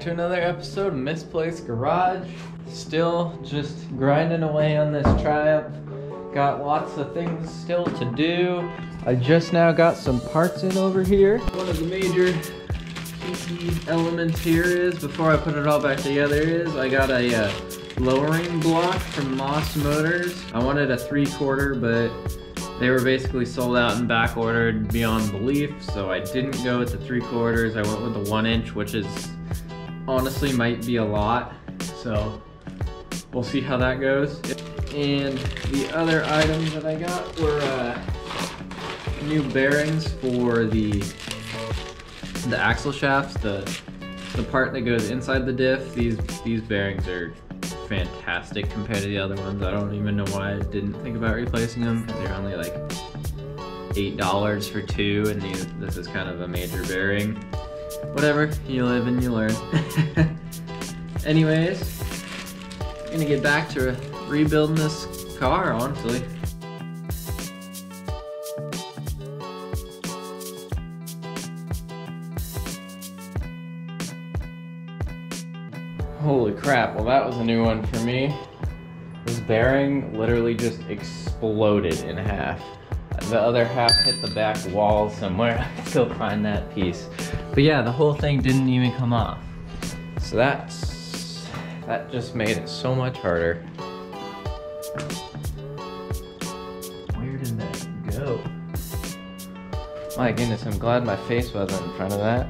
to another episode of Misplaced Garage. Still just grinding away on this Triumph. Got lots of things still to do. I just now got some parts in over here. One of the major key elements here is, before I put it all back together, is I got a lowering block from Moss Motors. I wanted a 3/4, but they were basically sold out and back ordered beyond belief, so I didn't go with the 3/4. I went with the 1-inch, which is honestly might be a lot, so we'll see how that goes. And the other items that I got were new bearings for the axle shafts, the part that goes inside the diff. These bearings are fantastic compared to the other ones. I don't even know why I didn't think about replacing them, because they're only like $8 for two, and this is kind of a major bearing. Whatever, you live and you learn. Anyways, I'm gonna get back to rebuilding this car, honestly. Holy crap, well that was a new one for me. This bearing literally just exploded in half. The other half hit the back wall somewhere. I can still find that piece. But yeah, the whole thing didn't even come off. So that just made it so much harder. Where did that go? My goodness, I'm glad my face wasn't in front of that.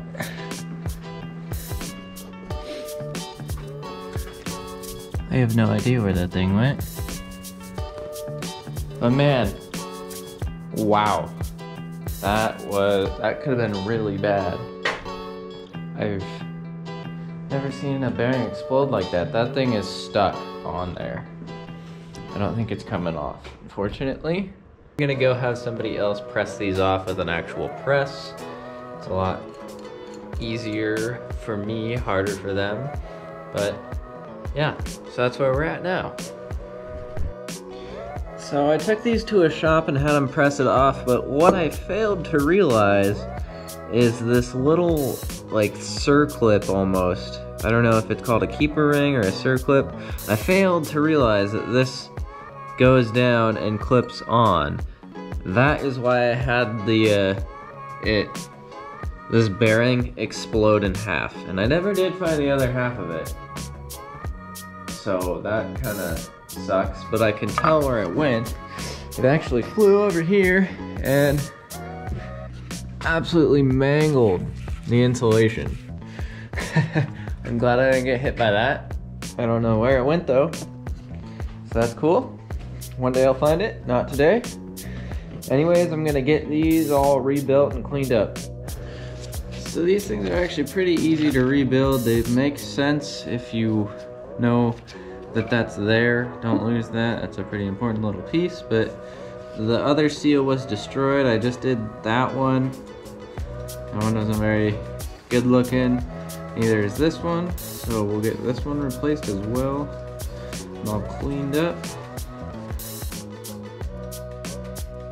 I have no idea where that thing went. But man, wow. That could have been really bad. I've never seen a bearing explode like that. That thing is stuck on there. I don't think it's coming off, unfortunately. I'm gonna go have somebody else press these off with an actual press. It's a lot easier for me, harder for them, but yeah, so that's where we're at now. So I took these to a shop and had them press it off, but what I failed to realize is this little, like, circlip almost. I don't know if it's called a keeper ring or a circlip. I failed to realize that this goes down and clips on. That is why I had this bearing explode in half, and I never did find the other half of it. So that kind of sucks, but I can tell where it went. It actually flew over here and absolutely mangled the insulation. I'm glad I didn't get hit by that. I don't know where it went though. So that's cool. One day I'll find it, not today. Anyways, I'm gonna get these all rebuilt and cleaned up. So these things are actually pretty easy to rebuild. They make sense if you know that that's there. Don't lose that. That's a pretty important little piece. But the other seal was destroyed. I just did that one. That one wasn't very good looking. Neither is this one. So we'll get this one replaced as well. And all cleaned up.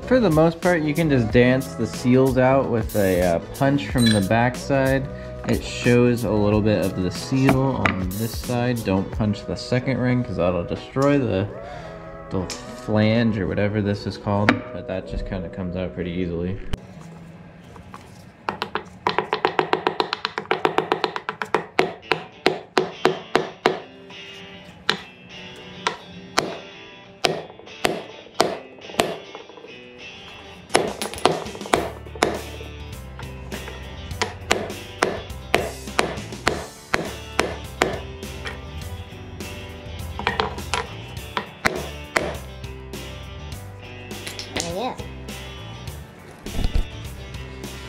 For the most part, you can just dance the seals out with a punch from the back side. It shows a little bit of the seal on this side. Don't punch the second ring because that'll destroy the flange or whatever this is called. But that just kind of comes out pretty easily.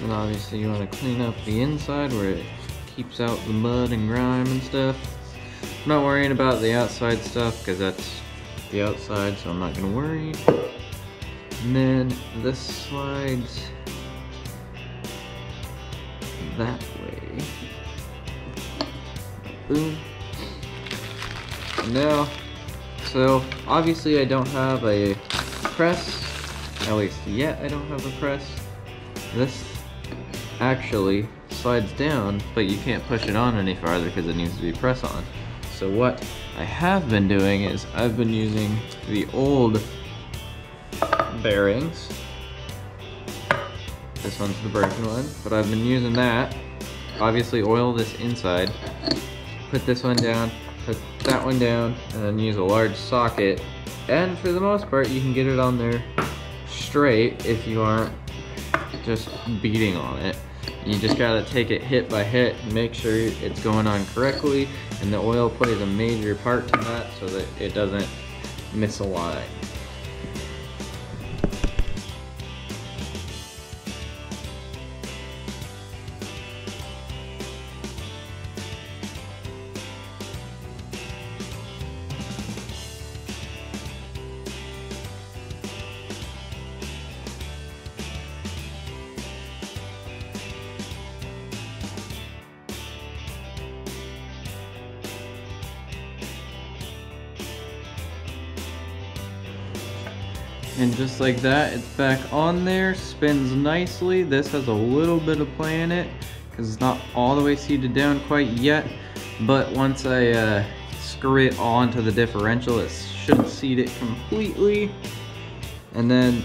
And obviously you want to clean up the inside where it keeps out the mud and grime and stuff. I'm not worrying about the outside stuff because that's the outside, so I'm not going to worry. And then this slides that way. Boom. And now, so obviously I don't have a press, at least yet I don't have a press. This actually slides down, but you can't push it on any farther because it needs to be press on. So what I have been doing is I've been using the old bearings. This one's the broken one, but I've been using that. Obviously oil this inside, put this one down, put that one down, and then use a large socket. And for the most part, you can get it on there straight if you aren't just beating on it. You just gotta take it hit by hit and make sure it's going on correctly, and the oil plays a major part to that so that it doesn't misalign. And just like that, it's back on there, spins nicely. This has a little bit of play in it because it's not all the way seated down quite yet, but once I screw it onto the differential, it should seat it completely. And then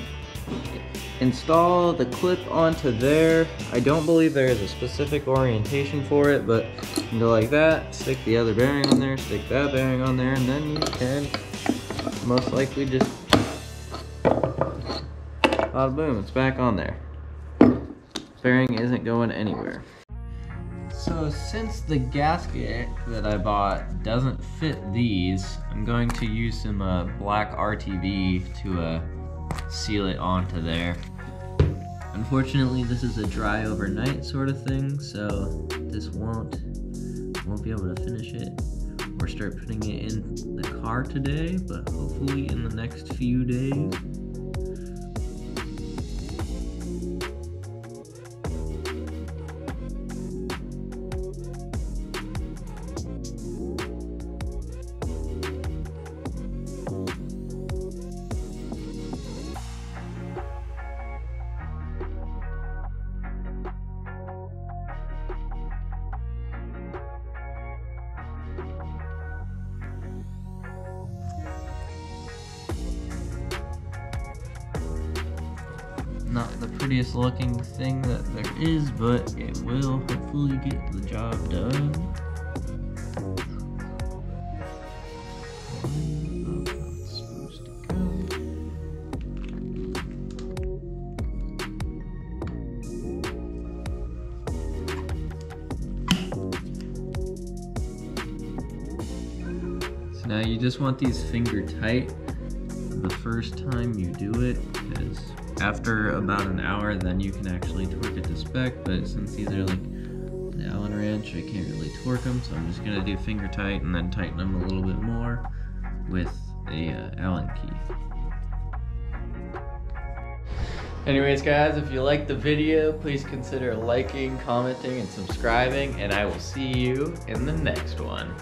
install the clip onto there. I don't believe there is a specific orientation for it, but you can go like that, stick the other bearing on there, stick that bearing on there, and then you can most likely just bada boom, it's back on there. Bearing isn't going anywhere. So since the gasket that I bought doesn't fit these, I'm going to use some black RTV to seal it onto there. Unfortunately, this is a dry overnight sort of thing, so this won't be able to finish it or start putting it in the car today, but hopefully in the next few days. Not the prettiest looking thing that there is, but it will hopefully get the job done. So now you just want these finger tight the first time you do it, because after about an hour, then you can actually torque it to spec, but since these are like an Allen wrench, I can't really torque them, so I'm just gonna do finger tight and then tighten them a little bit more with a Allen key. Anyways guys, if you liked the video, please consider liking, commenting, and subscribing, and I will see you in the next one.